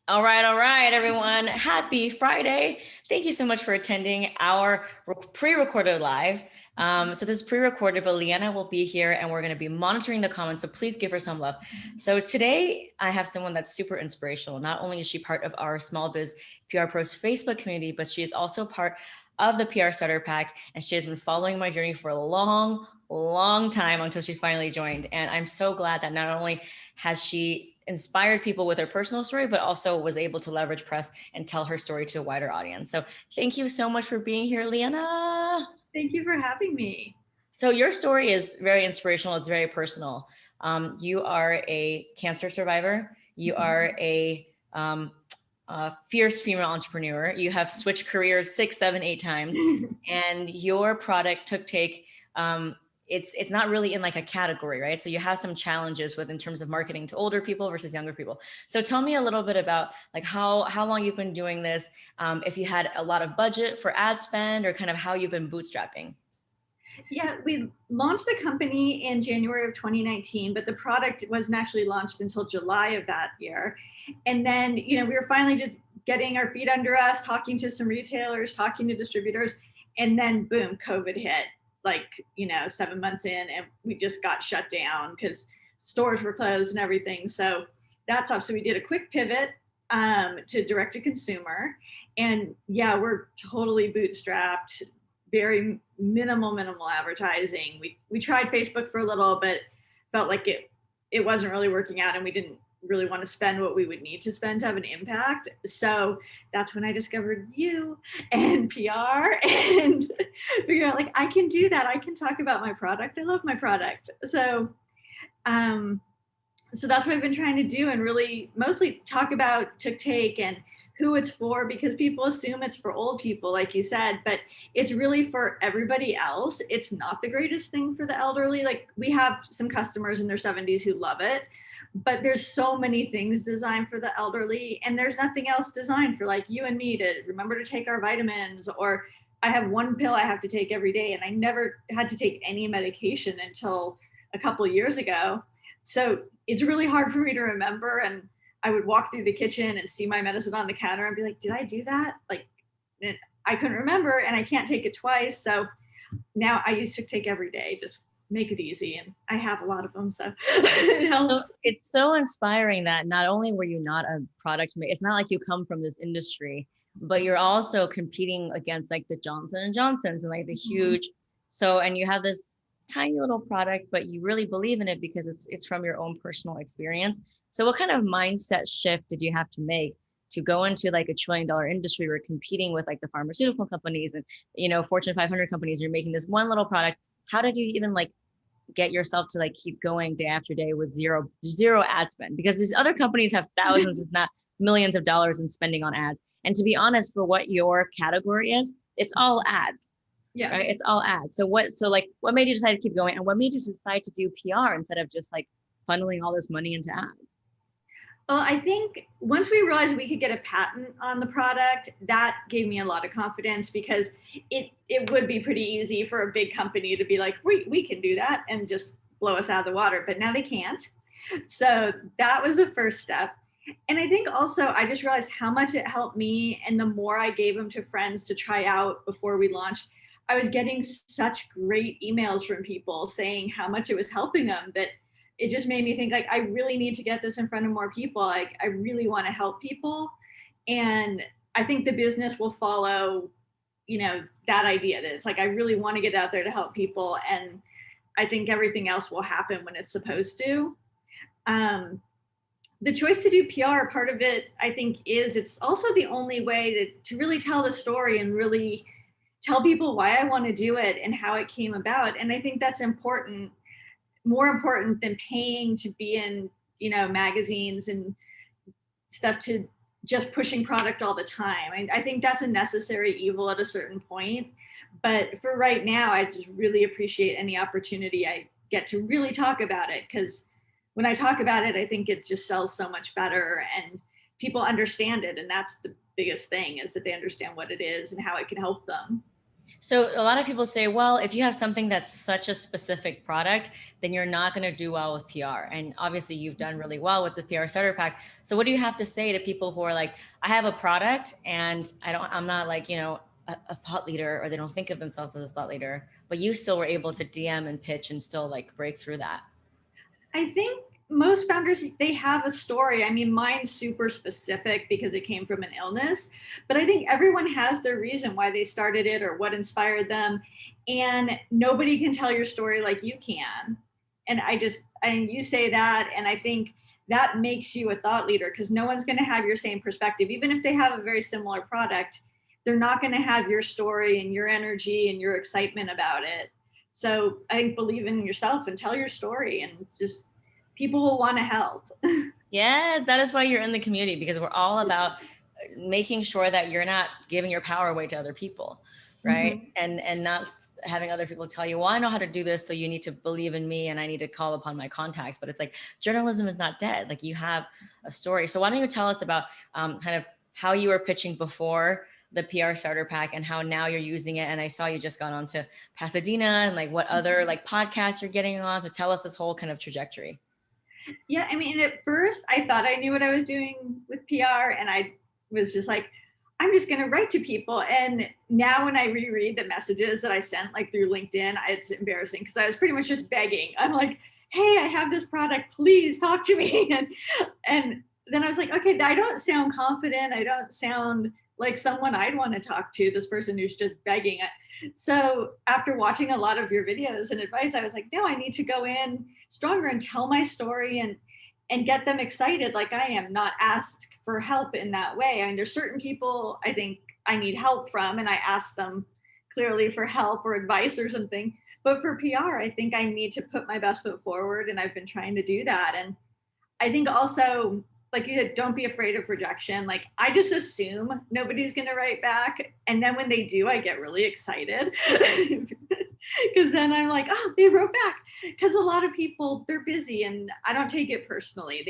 All right, everyone. Happy Friday. Thank you so much for attending our pre-recorded live. So this is pre-recorded, but Leeanna will be here and we're going to be monitoring the comments. So please give her some love. So today I have someone that's super inspirational. Not only is she part of our Small Biz PR Pros Facebook community, but she is also part of the PR Starter Pack. And she has been following my journey for a long time until she finally joined. And I'm so glad that not only has she inspired people with her personal story, but also was able to leverage press and tell her story to a wider audience. So thank you so much for being here, Leeanna. Thank you for having me. So your story is very inspirational. It's very personal. You are a cancer survivor. You are a fierce female entrepreneur. You have switched careers 6, 7, 8 times, and your product Tooktake, it's not really in like a category, right? So you have some challenges with in terms of marketing to older people versus younger people. So tell me a little bit about like how long you've been doing this, if you had a lot of budget for ad spend, or kind of how you've been bootstrapping. Yeah, we launched the company in January of 2019, but the product wasn't actually launched until July of that year. And then, we were finally just getting our feet under us, talking to some retailers, talking to distributors, and then boom, COVID hit, like, 7 months in, and we just got shut down because stores were closed and everything. So that's up. So we did a quick pivot to direct to consumer. And yeah, we're totally bootstrapped, very minimal advertising. We tried Facebook for a little, but felt like it wasn't really working out, and we didn't really want to spend what we would need to spend to have an impact. So that's when I discovered you and PR and figured out like I can do that. I can talk about my product. I love my product. So that's what I've been trying to do, and really mostly talk about Tooktake and who it's for, because people assume it's for old people, like you said, but it's really for everybody else. It's not the greatest thing for the elderly. Like, we have some customers in their 70s who love it, but there's so many things designed for the elderly, and there's nothing else designed for like you and me to remember to take our vitamins. Or I have one pill I have to take every day, and I never had to take any medication until a couple of years ago. So it's really hard for me to remember, and I would walk through the kitchen and see my medicine on the counter and be like, did I do that? Like, I couldn't remember, and I can't take it twice. So now I use Tooktake every day, just make it easy. And I have a lot of them, so it helps. So it's so inspiring that not only were you not a product maker, it's not like you come from this industry, but you're also competing against like the Johnson and Johnsons and like the huge, so, and you have this tiny little product, but you really believe in it because it's from your own personal experience. So what kind of mindset shift did you have to make to go into like $1 trillion industry where competing with like the pharmaceutical companies and, Fortune 500 companies, you're making this one little product. How did you even like get yourself to like keep going day after day with zero ad spend? Because these other companies have thousands, if not millions of dollars in spending on ads. And to be honest, for what your category is, it's all ads. Yeah. Right? It's all ads. So what made you decide to keep going, and what made you decide to do PR instead of just like funneling all this money into ads? Well, I think once we realized we could get a patent on the product, that gave me a lot of confidence, because it would be pretty easy for a big company to be like, we can do that, and just blow us out of the water. But now they can't. So that was the first step. And I think also I just realized how much it helped me. And the more I gave them to friends to try out before we launched, I was getting such great emails from people saying how much it was helping them, that it just made me think like, I really need to get this in front of more people. Like, I really want to help people. And I think the business will follow, that idea that it's like, I really want to get out there to help people. And I think everything else will happen when it's supposed to. The choice to do PR, part of it, I think, is it's also the only way to really tell the story and really tell people why I want to do it and how it came about. And I think that's important, more important than paying to be in, magazines and stuff, to just pushing product all the time. I think that's a necessary evil at a certain point. But for right now, I just really appreciate any opportunity I get to really talk about it, because when I talk about it, I think it just sells so much better and people understand it. And that's the biggest thing, is that they understand what it is and how it can help them. So a lot of people say, well, if you have something that's such a specific product, then you're not going to do well with PR. And obviously you've done really well with the PR starter pack. So what do you have to say to people who are like, I have a product and I'm not like, a thought leader, or they don't think of themselves as a thought leader, but you still were able to DM and pitch and still like break through that? I think most founders, they have a story. I mean, mine's super specific because it came from an illness, but I think everyone has their reason why they started it or what inspired them. And nobody can tell your story like you can. And you say that, and I think that makes you a thought leader, because no one's going to have your same perspective. Even if they have a very similar product, they're not going to have your story and your energy and your excitement about it. So I think believe in yourself and tell your story, and just people will want to help. Yes, that is why you're in the community, because we're all about making sure that you're not giving your power away to other people, right? Mm-hmm. And not having other people tell you, well, I know how to do this, so you need to believe in me and I need to call upon my contacts. But it's like, journalism is not dead. Like, you have a story. So why don't you tell us about kind of how you were pitching before the PR starter pack and how now you're using it. And I saw you just got on to Pasadena, and like what other like podcasts you're getting on. So tell us this whole kind of trajectory. Yeah, I mean, at first I thought I knew what I was doing with PR, and I was just like, I'm just going to write to people. And now when I reread the messages that I sent like through LinkedIn, it's embarrassing, because I was pretty much just begging. I'm like, hey, I have this product, please talk to me. And then I was like, okay, I don't sound confident. I don't sound like someone I'd want to talk to, this person who's just begging. So after watching a lot of your videos and advice, I was like, no, I need to go in stronger and tell my story and get them excited like I am, not ask for help in that way. I mean, there's certain people I think I need help from, and I ask them clearly for help or advice or something. But for PR, I think I need to put my best foot forward, and I've been trying to do that. And I think also, like you said, don't be afraid of rejection. Like, I just assume nobody's going to write back. And then when they do, I get really excited, because then I'm like, oh, they wrote back. Because a lot of people, they're busy, and I don't take it personally.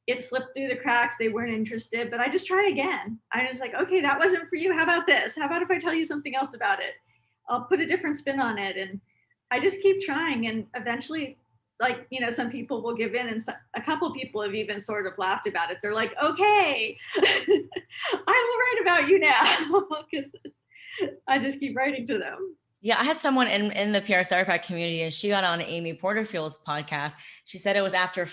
It slipped through the cracks. They weren't interested, but I just try again. I was like, okay, that wasn't for you. How about this? How about if I tell you something else about it? I'll put a different spin on it. And I just keep trying. And eventually, like, some people will give in, and a couple people have even sort of laughed about it. They're like, okay, I will write about you now, because I just keep writing to them. Yeah, I had someone in the PR Starter Pack community, and she got on Amy Porterfield's podcast. She said it was after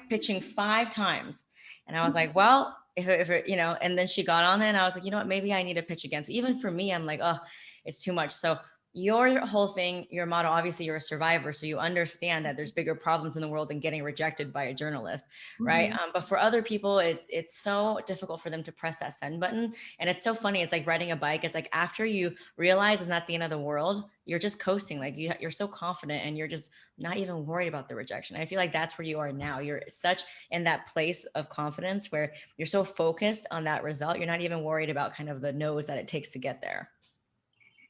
pitching 5 times. And I was like, well, if it, and then she got on there, and I was like, you know what, maybe I need to pitch again. So even for me, I'm like, oh, it's too much. So your whole thing, your motto, obviously you're a survivor, so you understand that there's bigger problems in the world than getting rejected by a journalist, right? Mm-hmm. But for other people, it's so difficult for them to press that send button. And it's so funny. It's like riding a bike. It's like after you realize it's not the end of the world, you're just coasting. Like you're so confident, and you're just not even worried about the rejection. I feel like that's where you are now. You're such in that place of confidence where you're so focused on that result. You're not even worried about kind of the no's that it takes to get there.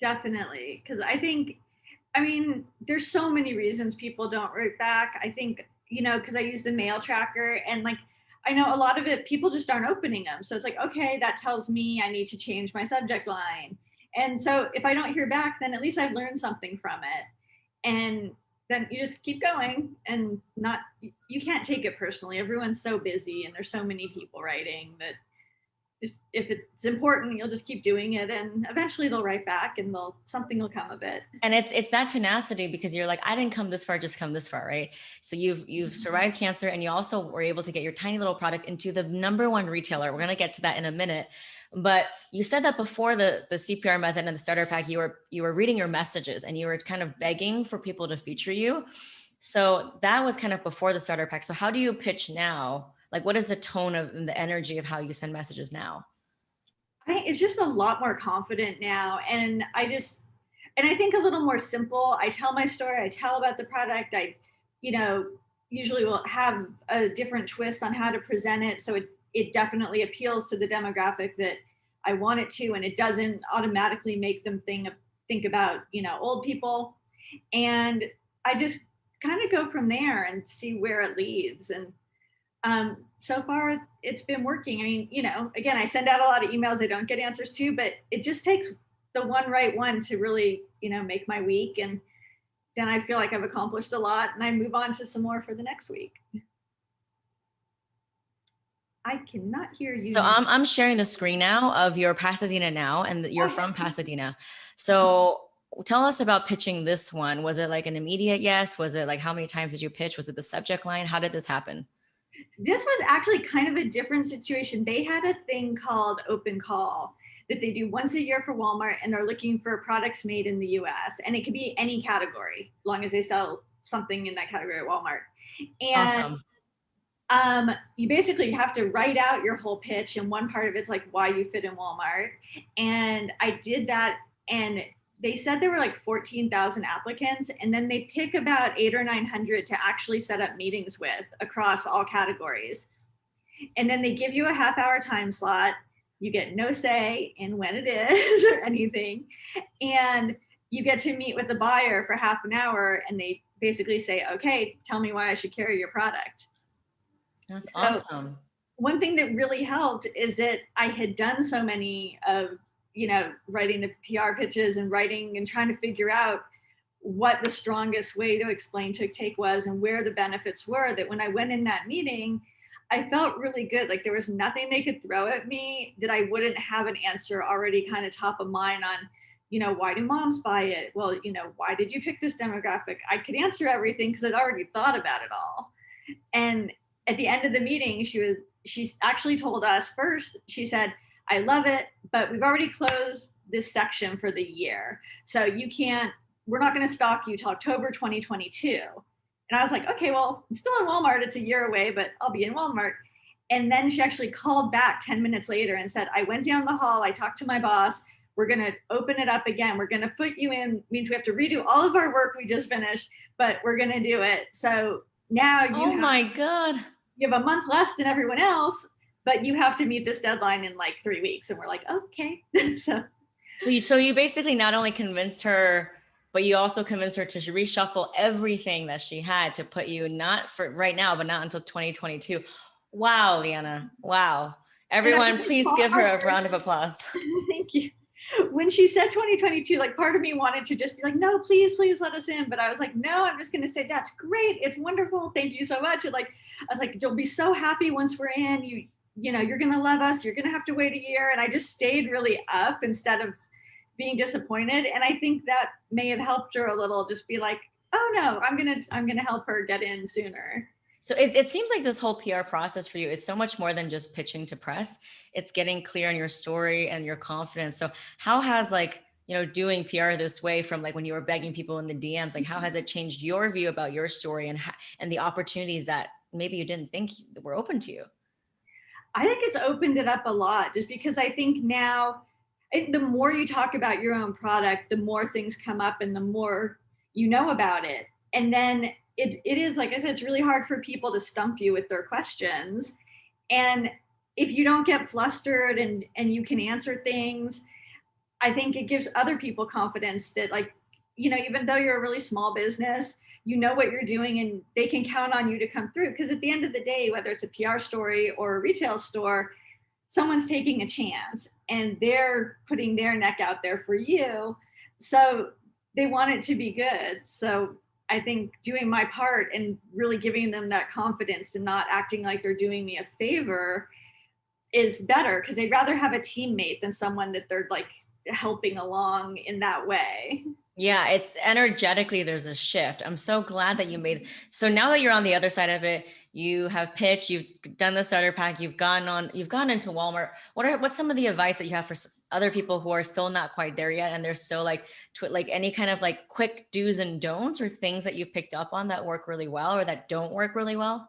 Definitely. Because I mean, there's so many reasons people don't write back. I think, because I use the mail tracker, and like, I know a lot of it, people just aren't opening them. So it's like, okay, that tells me I need to change my subject line. And so if I don't hear back, then at least I've learned something from it. And then you just keep going, and you can't take it personally. Everyone's so busy, and there's so many people writing that if it's important, you'll just keep doing it, and eventually they'll write back, and something will come of it. And it's that tenacity, because you're like, I didn't come this far, just come this far, right? So you've survived cancer, and you also were able to get your tiny little product into the #1 retailer. We're going to get to that in a minute. But you said that before the CPR method and the starter pack, you were reading your messages, and you were kind of begging for people to feature you. So that was kind of before the starter pack. So how do you pitch now? Like, what is the tone of and the energy of how you send messages now? It's just a lot more confident now. And I think a little more simple. I tell my story, I tell about the product. I, usually will have a different twist on how to present it. So it definitely appeals to the demographic that I want it to. And it doesn't automatically make them think about, old people. And I just kind of go from there and see where it leads. And so far it's been working. I mean, again, I send out a lot of emails I don't get answers to, but it just takes the one right one to really, make my week. And then I feel like I've accomplished a lot and I move on to some more for the next week. I cannot hear you. So I'm sharing the screen now of your Pasadena now, and you're from Pasadena. So tell us about pitching this one. Was it like an immediate yes? Was it like, how many times did you pitch? Was it the subject line? How did this happen? This was actually kind of a different situation. They had a thing called Open Call that they do once a year for Walmart, and they're looking for products made in the US. And it could be any category, as long as they sell something in that category at Walmart. And Awesome. You basically have to write out your whole pitch, and one part of it's like why you fit in Walmart. And I did that, and they said there were like 14,000 applicants, and then they pick about 800 or 900 to actually set up meetings with across all categories. And then they give you a half-hour time slot. You get no say in when it is or anything. And you get to meet with the buyer for half an hour, and they basically say, okay, tell me why I should carry your product. That's awesome. One thing that really helped is that I had done so many of, writing the PR pitches and writing and trying to figure out what the strongest way to explain Tooktake was and where the benefits were, that when I went in that meeting, I felt really good. Like there was nothing they could throw at me that I wouldn't have an answer already kind of top of mind on, why do moms buy it? Well, why did you pick this demographic? I could answer everything because I'd already thought about it all. And at the end of the meeting, she actually told us first, she said, I love it, but we've already closed this section for the year. So we're not going to stock you till October 2022. And I was like, okay, well, I'm still in Walmart. It's a year away, but I'll be in Walmart. And then she actually called back 10 minutes later and said, I went down the hall. I talked to my boss. We're going to open it up again. We're going to put you in, means we have to redo all of our work we just finished, but we're going to do it. So now my God. You have a month less than everyone else, but you have to meet this deadline in like 3 weeks. And we're like, okay. So you basically not only convinced her, but you also convinced her to reshuffle everything that she had to put you not for right now, but not until 2022. Wow, Leeanna. Wow. Everyone, please give her a round of applause. Thank you. When she said 2022, like part of me wanted to just be like, no, please let us in. But I was like, no, I'm just going to say, that's great. It's wonderful. Thank you so much. And I was like, you'll be so happy once we're in, you're going to love us. You're going to have to wait a year. And I just stayed really up instead of being disappointed. And I think that may have helped her a little, just be like, oh no, I'm going to help her get in sooner. So it seems like this whole PR process for you, it's so much more than just pitching to press. It's getting clear on your story and your confidence. So how has doing PR this way, from like when you were begging people in the DMs, like how has it changed your view about your story and the opportunities that maybe you didn't think were open to you? I think it's opened it up a lot, just because I think now the more you talk about your own product, the more things come up and the more you know about it. And then it is, like I said, it's really hard for people to stump you with their questions. And if you don't get flustered and you can answer things, I think it gives other people confidence that, like, even though you're a really small business, you know what you're doing and they can count on you to come through. Because at the end of the day, whether it's a PR story or a retail store, someone's taking a chance and they're putting their neck out there for you. So they want it to be good. So I think doing my part and really giving them that confidence and not acting like they're doing me a favor is better, because they'd rather have a teammate than someone that they're like helping along in that way. Yeah, it's energetically, there's a shift. I'm so glad that you made. So now that you're on the other side of it, you have pitched, you've done the starter pack, you've gone into Walmart. What's some of the advice that you have for other people who are still not quite there yet, and they're still like any kind of like quick do's and don'ts, or things that you've picked up on that work really well or that don't work really well?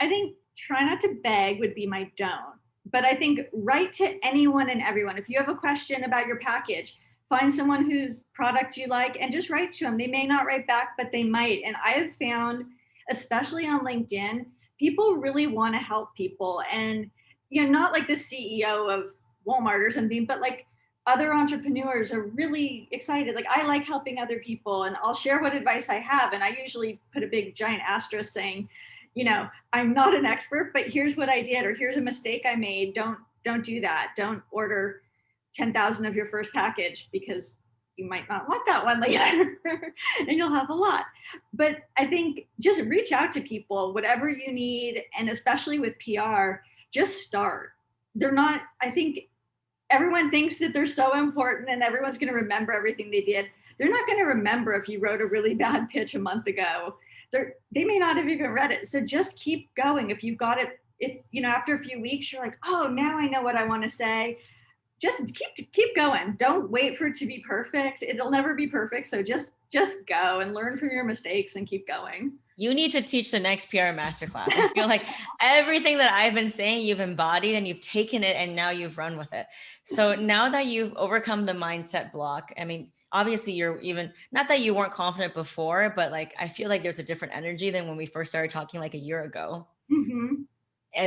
I think try not to beg would be my don't. But I think write to anyone and everyone. If you have a question about your package, find someone whose product you like and just write to them. They may not write back, but they might. And I have found, especially on LinkedIn, people really want to help people. And, not like the CEO of Walmart or something, but like other entrepreneurs are really excited. Like, I like helping other people, and I'll share what advice I have. And I usually put a big giant asterisk saying, I'm not an expert, but here's what I did, or here's a mistake I made. Don't do that. Don't order 10,000 of your first package because you might not want that one later and you'll have a lot. But I think just reach out to people, whatever you need. And especially with PR, just start. They're not, I think everyone thinks that they're so important and everyone's going to remember everything they did. They're not going to remember if you wrote a really bad pitch a month ago. They may not have even read it. So just keep going. If you've got it, if, you know, after a few weeks, you're like, oh, now I know what I want to say. Just keep going. Don't wait for it to be perfect. It'll never be perfect. So just go and learn from your mistakes and keep going. You need to teach the next PR masterclass. I feel like everything that I've been saying, you've embodied and you've taken it and now you've run with it. So now that you've overcome the mindset block, I mean, obviously you're even, not that you weren't confident before, but like, I feel like there's a different energy than when we first started talking like a year ago. Mm-hmm.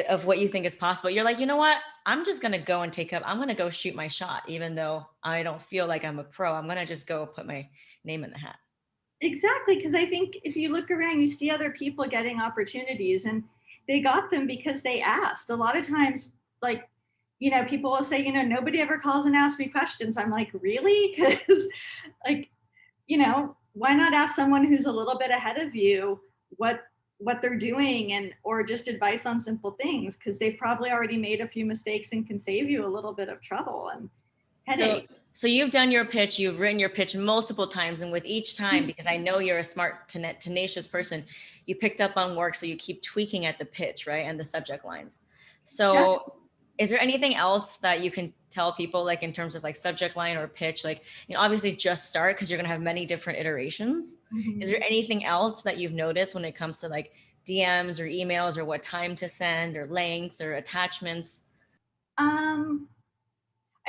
Of what you think is possible. You're like, you know what? I'm just going to go and I'm going to go shoot my shot. Even though I don't feel like I'm a pro, I'm going to just go put my name in the hat. Exactly. Because I think if you look around, you see other people getting opportunities and they got them because they asked. A lot of times, like, you know, people will say, you know, nobody ever calls and asks me questions. I'm like, really? Because like, you know, why not ask someone who's a little bit ahead of you what they're doing and or just advice on simple things, because they've probably already made a few mistakes and can save you a little bit of trouble and headache. So you've done your pitch, you've written your pitch multiple times, and with each time, because I know you're a smart, tenacious person, you picked up on work, so you keep tweaking at the pitch, right, and the subject lines. So definitely. Is there anything else that you can tell people, like in terms of like subject line or pitch? Like, you know, obviously just start because you're going to have many different iterations. Mm-hmm. Is there anything else that you've noticed when it comes to like DMs or emails or what time to send or length or attachments? I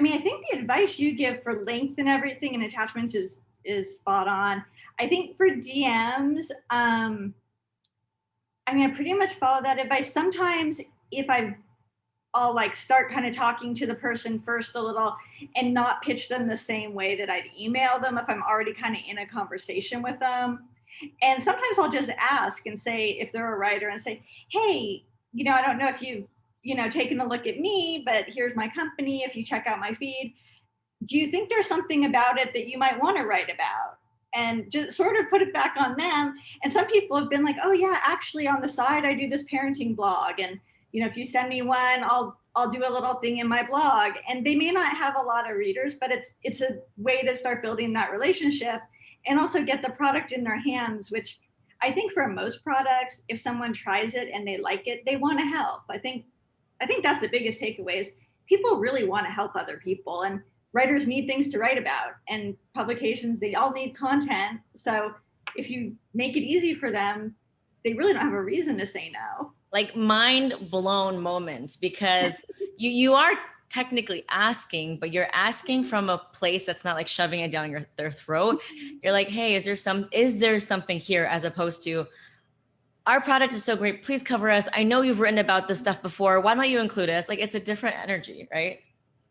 mean, I think the advice you give for length and everything and attachments is spot on. I think for DMs, I mean, I pretty much follow that advice. Sometimes if I'll like start kind of talking to the person first a little and not pitch them the same way that I'd email them if I'm already kind of in a conversation with them. And sometimes I'll just ask and say, if they're a writer, and say, hey, you know, I don't know if you've, you know, taken a look at me, but here's my company. If you check out my feed, do you think there's something about it that you might want to write about? And just sort of put it back on them. And some people have been like, oh yeah, actually on the side, I do this parenting blog. And you know, if you send me one, I'll do a little thing in my blog. And they may not have a lot of readers, but it's a way to start building that relationship and also get the product in their hands, which I think for most products, if someone tries it and they like it, they want to help. I think that's the biggest takeaway is people really want to help other people, and writers need things to write about, and publications, they all need content. So if you make it easy for them, they really don't have a reason to say no. Like mind blown moments, because you are technically asking, but you're asking from a place that's not like shoving it down their throat. You're like, hey, is there something here, as opposed to, our product is so great, please cover us. I know you've written about this stuff before. Why don't you include us? Like, it's a different energy, right?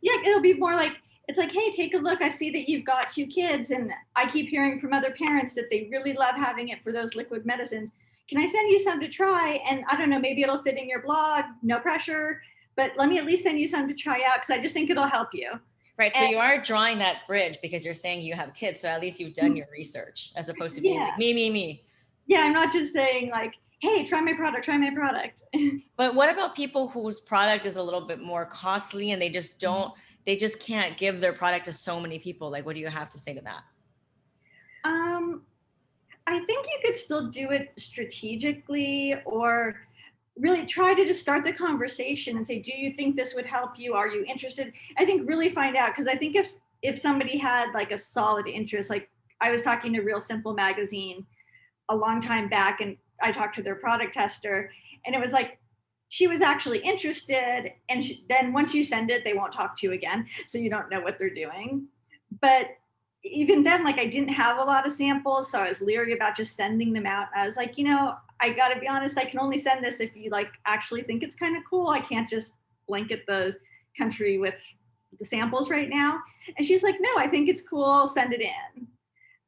Yeah, it'll be more like, it's like, hey, take a look. I see that you've got 2 kids, and I keep hearing from other parents that they really love having it for those liquid medicines. Can I send you some to try? And I don't know, maybe it'll fit in your blog, no pressure, but let me at least send you some to try out, because I just think it'll help you. Right. So you are drawing that bridge because you're saying you have kids. So at least you've done your research, as opposed to being like, me. Yeah, I'm not just saying like, hey, try my product. But what about people whose product is a little bit more costly and they just can't give their product to so many people? Like, what do you have to say to that? I think you could still do it strategically, or really try to just start the conversation and say, do you think this would help you? Are you interested? I think really find out, because I think if somebody had like a solid interest, like I was talking to Real Simple magazine a long time back, and I talked to their product tester, and it was like, she was actually interested, and then once you send it, they won't talk to you again, so you don't know what they're doing. But even then, like, I didn't have a lot of samples, so I was leery about just sending them out. I was like, you know, I gotta be honest, I can only send this if you like actually think it's kind of cool. I can't just blanket the country with the samples right now. And she's like, no, I think it's cool, send it in.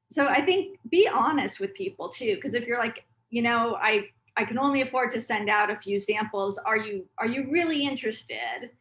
So I think be honest with people too, because if you're like, you know, I can only afford to send out a few samples, are you really interested?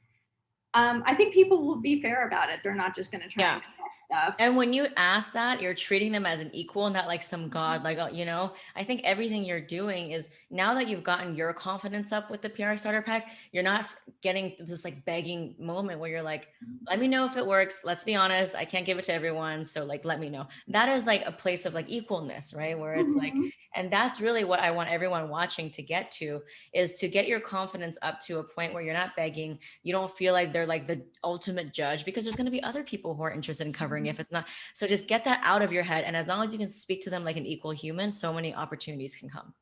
I think people will be fair about it. They're not just going to try and collect stuff. And when you ask that, you're treating them as an equal, not like some god, like, you know, I think everything you're doing is, now that you've gotten your confidence up with the PR starter pack, you're not getting this like begging moment where you're like, let me know if it works. Let's be honest. I can't give it to everyone. So like, let me know. That is like a place of like equalness, right? Where it's like, and that's really what I want everyone watching to get to, is to get your confidence up to a point where you're not begging. You don't feel like they're like the ultimate judge, because there's going to be other people who are interested in covering if it's not. So just get that out of your head. And as long as you can speak to them like an equal human, so many opportunities can come.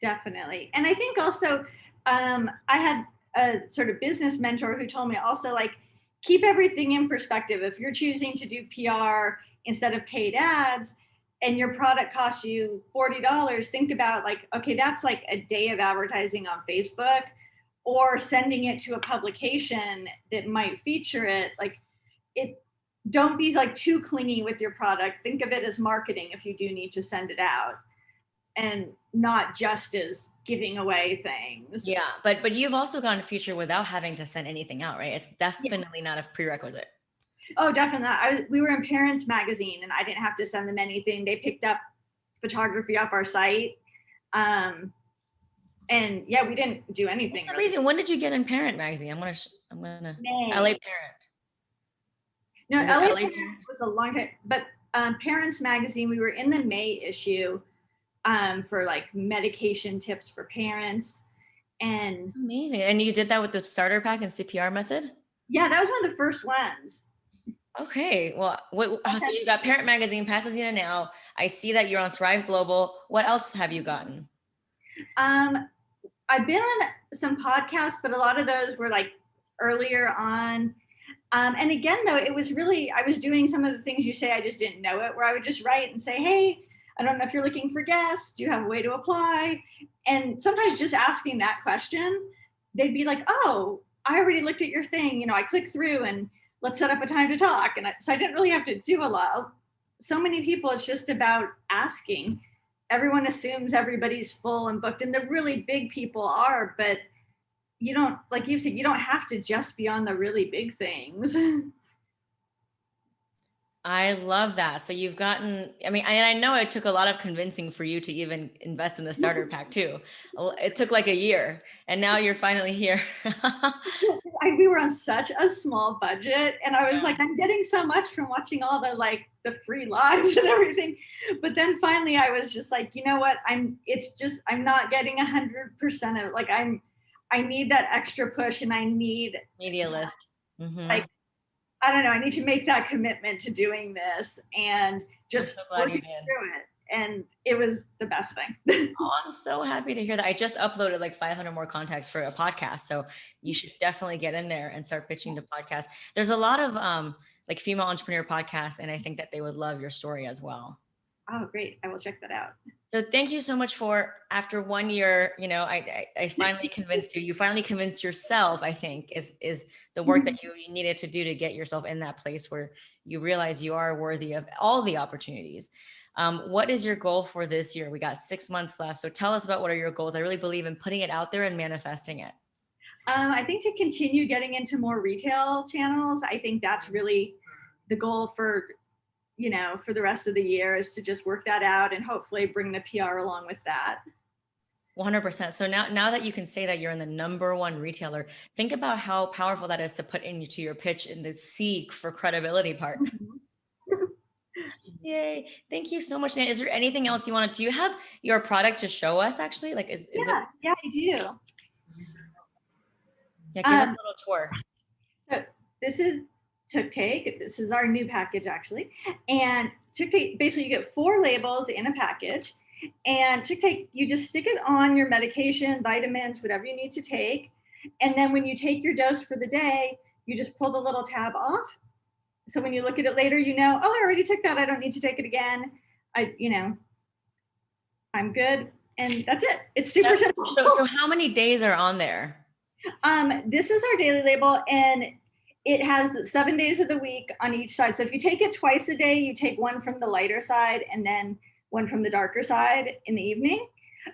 Definitely. And I think also, I had a sort of business mentor who told me also, like, keep everything in perspective. If you're choosing to do PR instead of paid ads and your product costs you $40, think about like, okay, that's like a day of advertising on Facebook, or sending it to a publication that might feature it. Like, it, don't be like too clingy with your product. Think of it as marketing if you do need to send it out, and not just as giving away things. Yeah, but you've also gotten featured without having to send anything out, right? It's definitely not a prerequisite. Oh, definitely. We were in Parents Magazine, and I didn't have to send them anything. They picked up photography off our site. And yeah, we didn't do anything. That's amazing. Really. When did you get in Parent Magazine? I'm gonna May. LA Parent. No, LA Parent was a long time, but Parents Magazine, we were in the May issue for like medication tips for parents. And amazing. And you did that with the starter pack and CPR method? Yeah, that was one of the first ones. Okay. Well, so you got Parent Magazine, Pasadena Now. I see that you're on Thrive Global. What else have you gotten? I've been on some podcasts, but a lot of those were like earlier on. And again, though, it was really, I was doing some of the things you say, I just didn't know it, where I would just write and say, hey, I don't know if you're looking for guests. Do you have a way to apply? And sometimes just asking that question, they'd be like, oh, I already looked at your thing. You know, I clicked through and let's set up a time to talk. And so I didn't really have to do a lot. So many people, it's just about asking. Everyone assumes everybody's full and booked, and the really big people are, but you don't, like you said, you don't have to just be on the really big things. I love that. So you've gotten, I mean, and I know it took a lot of convincing for you to even invest in the starter pack too. It took like a year, and now you're finally here. We were on such a small budget, and I was like, I'm getting so much from watching all the free lives and everything. But then finally I was just like, you know what? I'm not getting 100% of it. Like I need that extra push, and I need media list. Mm-hmm. Like, I don't know, I need to make that commitment to doing this and just working through it. And it was the best thing. Oh, I'm so happy to hear that. I just uploaded like 500 more contacts for a podcast. So you should definitely get in there and start pitching to podcasts. There's a lot of like female entrepreneur podcasts, and I think that they would love your story as well. Oh, great. I will check that out. So thank you so much for, after 1 year, you know, I finally convinced you. You finally convinced yourself, I think, is the work that you needed to do to get yourself in that place where you realize you are worthy of all the opportunities. What is your goal for this year? We got 6 months left. So tell us about what are your goals. I really believe in putting it out there and manifesting it. I think to continue getting into more retail channels. I think that's really the goal for the rest of the year, is to just work that out and hopefully bring the PR along with that. 100%. So now that you can say that you're in the #1 retailer, think about how powerful that is to put into your pitch in the seek for credibility part. Yay. Thank you so much, Nan. Is there anything else you want to, do you have your product to show us actually? Like, Yeah, I do. Yeah, give us a little tour. So this is Tooktake. This is our new package actually. And Tooktake, basically you get 4 labels in a package. And Tooktake, you just stick it on your medication, vitamins, whatever you need to take. And then when you take your dose for the day, you just pull the little tab off. So when you look at it later, you know, oh, I already took that. I don't need to take it again. I'm good. And that's it. It's super simple. So how many days are on there? This is our daily label, and it has 7 days of the week on each side. So if you take it twice a day, you take one from the lighter side and then one from the darker side in the evening.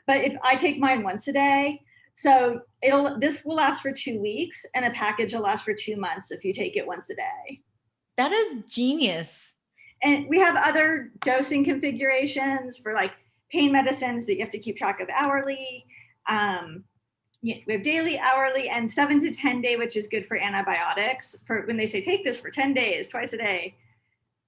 But if I take mine once a day, So this will last for 2 weeks, and a package will last for 2 months if you take it once a day. That is genius. And we have other dosing configurations for like pain medicines that you have to keep track of hourly. We have daily, hourly, and 7 to 10 day, which is good for antibiotics. For when they say take this for 10 days, twice a day,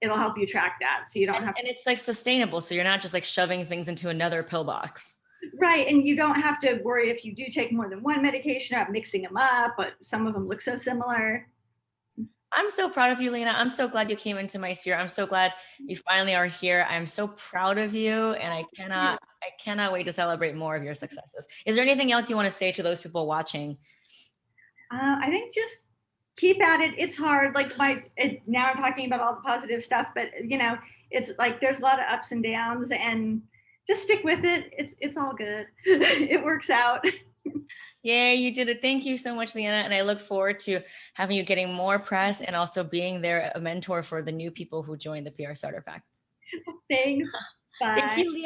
it'll help you track that. So you don't have and it's like sustainable. So you're not just like shoving things into another pill box. Right. And you don't have to worry if you do take more than one medication about mixing them up, but some of them look so similar. I'm so proud of you, Leeanna. I'm so glad you came into my sphere. I'm so glad you finally are here. I'm so proud of you, and I cannot wait to celebrate more of your successes. Is there anything else you want to say to those people watching? I think just keep at it. It's hard. Like now I'm talking about all the positive stuff, but it's like there's a lot of ups and downs, and just stick with it. It's all good. It works out. Yeah, you did it. Thank you so much, Leeanna. And I look forward to having you getting more press and also being there, a mentor for the new people who join the PR Starter Pack. Thanks. Bye. Thank you, Leeanna.